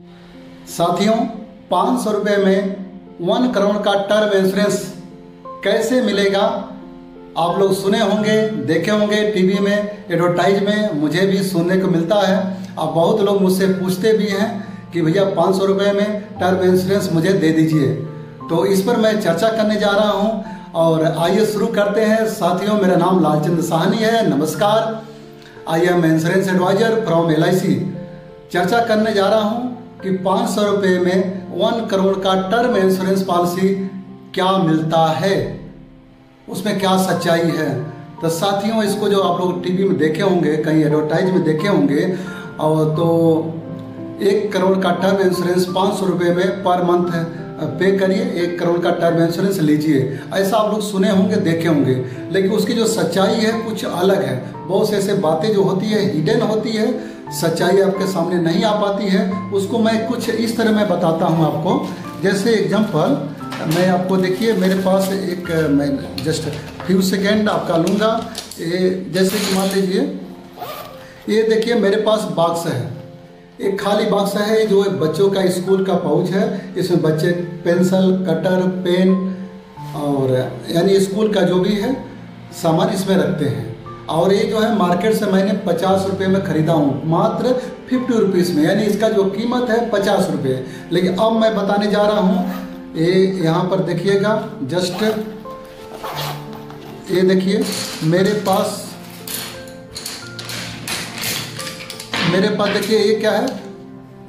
साथियों, 500 रुपये में 1 करोड़ का टर्म इंश्योरेंस कैसे मिलेगा? आप लोग सुने होंगे, देखे होंगे टीवी में, एडवर्टाइज में, मुझे भी सुनने को मिलता है। अब बहुत लोग मुझसे पूछते भी हैं कि भैया 500 रुपये में टर्म इंश्योरेंस मुझे दे दीजिए। तो इस पर मैं चर्चा करने जा रहा हूं और आइए शुरू करते हैं। साथियों, मेरा नाम लालचंद साहनी है। नमस्कार, I am insurance advisor from LIC। चर्चा करने जा रहा हूं कि 500 रुपये में 1 करोड़ का टर्म इंश्योरेंस पॉलिसी क्या मिलता है, उसमें क्या सच्चाई है। तो साथियों, इसको जो आप लोग टीवी में देखे होंगे, कहीं एडवर्टाइज में देखे होंगे, और तो 1 करोड़ का टर्म इंश्योरेंस 500 रुपये में पर मंथ पे करिए, 1 करोड़ का टर्म इंश्योरेंस लीजिए, ऐसा आप लोग सुने होंगे, देखे होंगे। लेकिन उसकी जो सच्चाई है कुछ अलग है। बहुत से ऐसे बातें जो होती है हिडन होती है, सच्चाई आपके सामने नहीं आ पाती है। उसको मैं कुछ इस तरह मैं बताता हूँ आपको। जैसे एग्जांपल मैं आपको, देखिए मेरे पास एक, मैं जस्ट फ्यू सेकेंड आपका लूँगा। ये जैसे कि मान लीजिए, ये देखिए मेरे पास बॉक्स है, एक खाली बॉक्स है जो बच्चों का स्कूल का पाउच है। इसमें बच्चे पेंसिल, कटर, पेन और यानी स्कूल का जो भी है सामान इसमें रखते हैं। और ये जो है मार्केट से मैंने 50 रुपये में ख़रीदा हूँ, मात्र 50 रुपीज़ में, यानी इसका जो कीमत है 50 रुपये। लेकिन अब मैं बताने जा रहा हूँ, ये यहाँ पर देखिएगा, जस्ट ये देखिए मेरे पास देखिए ये क्या है,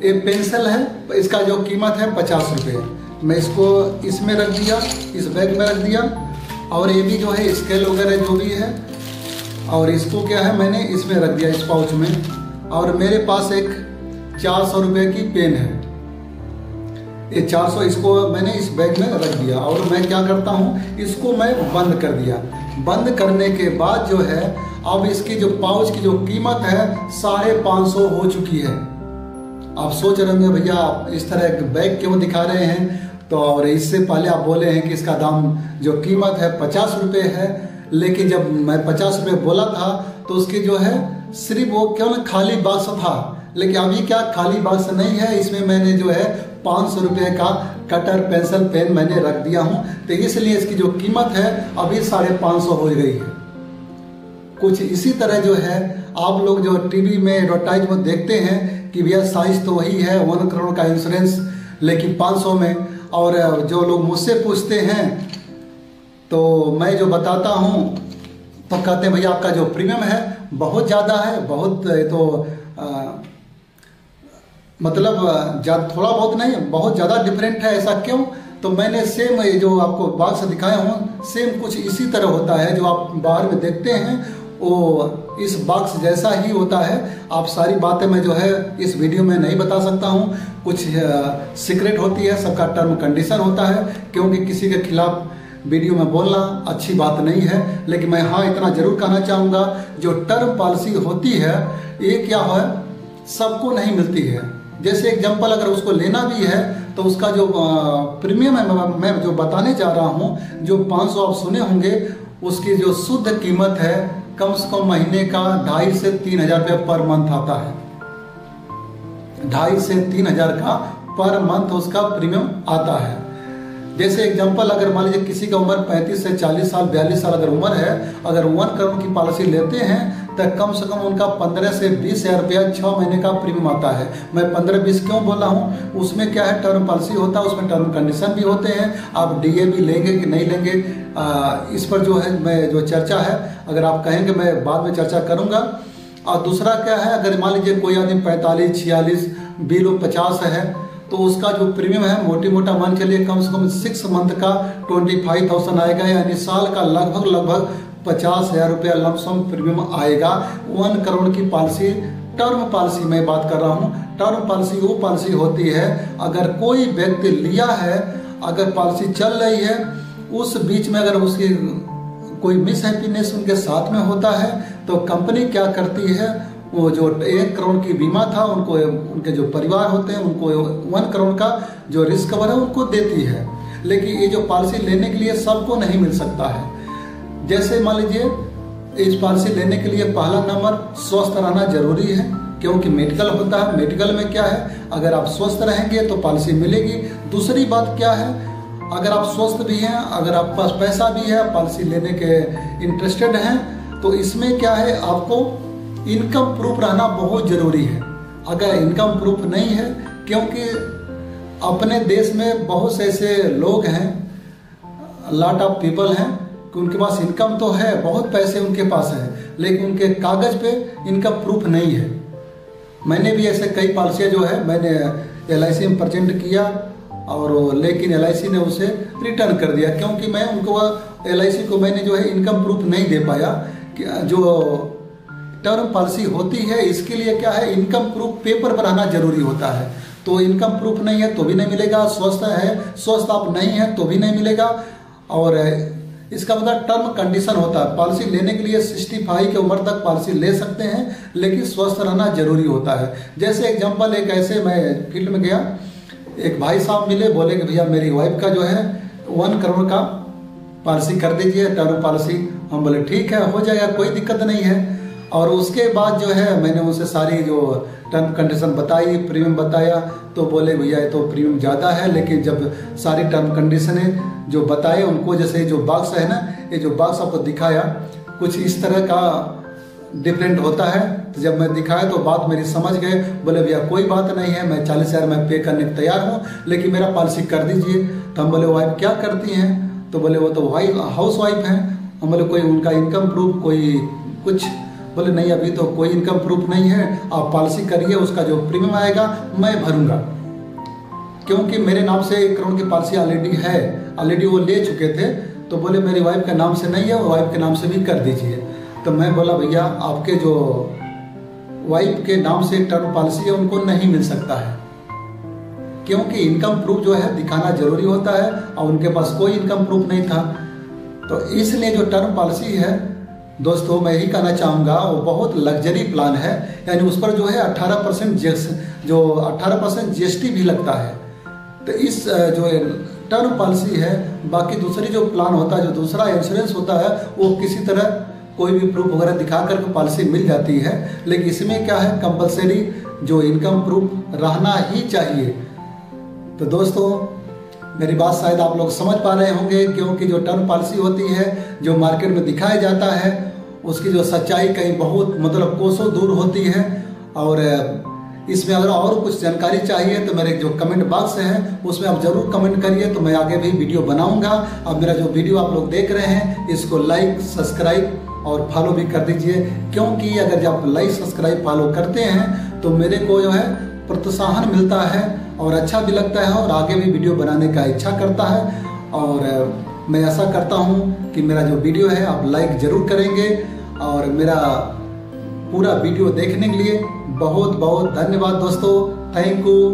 ये पेंसिल है, इसका जो कीमत है 50 रुपये। मैं इसको इसमें रख दिया, इस बैग में रख दिया। और ये भी जो है स्केल वगैरह जो भी है, और इसको क्या है मैंने इसमें रख दिया, इस पाउच में। और मेरे पास एक 400 रुपये की पेन है, ये 400, इसको मैंने इस बैग में रख दिया। और मैं क्या करता हूँ, इसको मैं बंद कर दिया। बंद करने के बाद जो है, अब इसकी जो पाउच की जो कीमत है 550 हो चुकी है। आप सोच रहे होंगे भैया आप इस तरह एक बैग क्यों दिखा रहे हैं, तो और इससे पहले आप बोले हैं कि इसका दाम जो कीमत है 50 रुपये है। लेकिन जब मैं 50 रुपये बोला था तो उसकी जो है सिर्फ वो क्यों ना खाली बॉक्स था। लेकिन अभी क्या खाली बॉक्स नहीं है, इसमें मैंने जो है 500 रुपये का कटर, पेंसिल, पेन मैंने रख दिया हूँ। तो इसलिए इसकी जो कीमत है अभी 550 हो गई है। कुछ इसी तरह जो है आप लोग जो टीवी में एडवर्टाइज में देखते हैं कि भैया साइज तो वही है 1 करोड़ का इंश्योरेंस, लेकिन 500 में। और जो लोग मुझसे पूछते हैं तो मैं जो बताता हूँ तो कहते हैं भैया आपका जो प्रीमियम है बहुत ज़्यादा है, बहुत तो मतलब थोड़ा बहुत नहीं, बहुत ज़्यादा डिफरेंट है। ऐसा क्यों? तो मैंने सेम ये जो आपको बॉक्स दिखाया हूँ, सेम कुछ इसी तरह होता है। जो आप बाहर में देखते हैं वो इस बॉक्स जैसा ही होता है। आप सारी बातें मैं जो है इस वीडियो में नहीं बता सकता हूँ, कुछ सीक्रेट होती है, सबका टर्म कंडीशन होता है, क्योंकि किसी के खिलाफ वीडियो में बोलना अच्छी बात नहीं है। लेकिन मैं हाँ इतना जरूर कहना चाहूँगा, जो टर्म पॉलिसी होती है ये क्या है, सबको नहीं मिलती है। जैसे एग्जांपल अगर उसको लेना भी है तो उसका जो प्रीमियम है, मैं जो बताने जा रहा हूँ, जो 500 आप सुने होंगे, उसकी जो शुद्ध कीमत है कम से कम महीने का 2,500 से 3,000 रुपये पर मंथ आता है। 2,500 से 3,000 का पर मंथ उसका प्रीमियम आता है। जैसे एग्जांपल अगर मान लीजिए किसी का उम्र 35 से 40 साल, 42 साल अगर उम्र है, अगर 1 करोड़ की पॉलिसी लेते हैं तो कम से कम उनका 15 से 20 हज़ार रुपया 6 महीने का प्रीमियम आता है। मैं 15-20 क्यों बोला हूँ, उसमें क्या है टर्म पॉलिसी होता है, उसमें टर्म कंडीशन भी होते हैं। आप DA भी लेंगे कि नहीं लेंगे, इस पर जो है मैं जो चर्चा है, अगर आप कहेंगे मैं बाद में चर्चा करूँगा। और दूसरा क्या है, अगर मान लीजिए कोई आदमी 45, 46, बिलो 50 है, तो उसका जो प्रीमियम है मोटा मान चलिए कम से कम 6 मंथ का 25,000 आएगा, यानी साल का लगभग 50,000 रुपया लमसम प्रीमियम आएगा। 1 करोड़ की पॉलिसी, टर्म पॉलिसी मैं बात कर रहा हूँ। टर्म पॉलिसी वो पॉलिसी होती है, अगर कोई व्यक्ति लिया है, अगर पॉलिसी चल रही है, उस बीच में अगर उसकी कोई मिसहैप्पीनेस उनके साथ में होता है, तो कंपनी क्या करती है, वो जो 1 करोड़ की बीमा था उनको, उनके जो परिवार होते हैं उनको 1 करोड़ का जो रिस्क कवर है उनको देती है। लेकिन ये जो पॉलिसी लेने के लिए सबको नहीं मिल सकता है। जैसे मान लीजिए इस पॉलिसी लेने के लिए पहला नंबर स्वस्थ रहना जरूरी है, क्योंकि मेडिकल होता है। मेडिकल में क्या है, अगर आप स्वस्थ रहेंगे तो पॉलिसी मिलेगी। दूसरी बात क्या है, अगर आप स्वस्थ भी हैं, अगर आपके पास पैसा भी है, पॉलिसी लेने के इंटरेस्टेड हैं, तो इसमें क्या है, आपको इनकम प्रूफ रहना बहुत ज़रूरी है। अगर इनकम प्रूफ नहीं है, क्योंकि अपने देश में बहुत से ऐसे लोग हैं, लॉट ऑफ पीपल हैं कि उनके पास इनकम तो है, बहुत पैसे उनके पास है, लेकिन उनके कागज़ पे इनकम प्रूफ नहीं है। मैंने भी ऐसे कई पॉलिसियाँ जो है मैंने LIC में प्रेजेंट किया, और लेकिन LIC ने उसे रिटर्न कर दिया, क्योंकि मैं उनको LIC को मैंने जो है इनकम प्रूफ नहीं दे पाया। जो टर्म पॉलिसी होती है इसके लिए क्या है, इनकम प्रूफ पेपर पर आना जरूरी होता है। तो इनकम प्रूफ नहीं है तो भी नहीं मिलेगा, स्वस्थ है, स्वस्थ आप नहीं है तो भी नहीं मिलेगा। और इसका मतलब टर्म कंडीशन होता है, पॉलिसी लेने के लिए 65 की उम्र तक पॉलिसी ले सकते हैं, लेकिन स्वस्थ रहना जरूरी होता है। जैसे एग्जांपल, एक ऐसे मैं फील्ड में गया, एक भाई साहब मिले, बोले कि भैया मेरी वाइफ का जो है 1 करोड़ का पॉलिसी कर दीजिए, टर्म पॉलिसी। हम बोले ठीक है, हो जाएगा, कोई दिक्कत नहीं है। और उसके बाद जो है मैंने उनसे सारी जो टर्म कंडीशन बताई, प्रीमियम बताया, तो बोले भैया ये तो प्रीमियम ज़्यादा है, लेकिन जब सारी टर्म कंडीशनें जो बताए उनको, जैसे जो बॉक्स है ना, ये जो बॉक्स आपको दिखाया कुछ इस तरह का डिफरेंट होता है, तो जब मैं दिखाया तो बात मेरी समझ गए। बोले भैया कोई बात नहीं है, मैं 40,000 में पे करने को तैयार हूँ, लेकिन मेरा पॉलिसी कर दीजिए। तो हम बोले वाइफ क्या करती हैं, तो बोले वो तो हाउस वाइफ हैं। हम बोले कोई उनका इनकम प्रूफ कोई कुछ, बोले नहीं अभी तो कोई इनकम प्रूफ नहीं है, आप पॉलिसी करिए, उसका जो प्रीमियम आएगा मैं भरूंगा, क्योंकि मेरे नाम से 1 करोड़ की पॉलिसी ऑलरेडी है, ऑलरेडी वो ले चुके थे। तो बोले मेरी वाइफ के नाम से नहीं है, वाइफ के नाम से भी कर दीजिए। तो मैं बोला भैया आपके जो वाइफ के नाम से टर्म पॉलिसी है उनको नहीं मिल सकता है, क्योंकि इनकम प्रूफ जो है दिखाना जरूरी होता है, और उनके पास कोई इनकम प्रूफ नहीं था। तो इसलिए जो टर्म पॉलिसी है दोस्तों, मैं यही कहना चाहूँगा, वो बहुत लग्जरी प्लान है, यानी उस पर जो है 18% GST भी लगता है। तो इस जो टर्म पॉलिसी है, बाकी दूसरी जो प्लान होता है, जो दूसरा इंश्योरेंस होता है, वो किसी तरह कोई भी प्रूफ वगैरह दिखा करके पॉलिसी मिल जाती है, लेकिन इसमें क्या है, कंपलसरी जो इनकम प्रूफ रहना ही चाहिए। तो दोस्तों मेरी बात शायद आप लोग समझ पा रहे होंगे, क्योंकि जो टर्म पॉलिसी होती है, जो मार्केट में दिखाया जाता है, उसकी जो सच्चाई कहीं बहुत मतलब कोसों दूर होती है। और इसमें अगर और कुछ जानकारी चाहिए तो मेरे जो कमेंट बॉक्स है उसमें आप जरूर कमेंट करिए, तो मैं आगे भी वीडियो बनाऊंगा। अब मेरा जो वीडियो आप लोग देख रहे हैं इसको लाइक, सब्सक्राइब और फॉलो भी कर दीजिए, क्योंकि अगर जब आप लाइक, सब्सक्राइब, फॉलो करते हैं तो मेरे को जो है प्रोत्साहन मिलता है और अच्छा भी लगता है, और आगे भी वीडियो बनाने का इच्छा करता है। और मैं ऐसा करता हूँ कि मेरा जो वीडियो है आप लाइक जरूर करेंगे, और मेरा पूरा वीडियो देखने के लिए बहुत बहुत धन्यवाद दोस्तों, थैंक यू।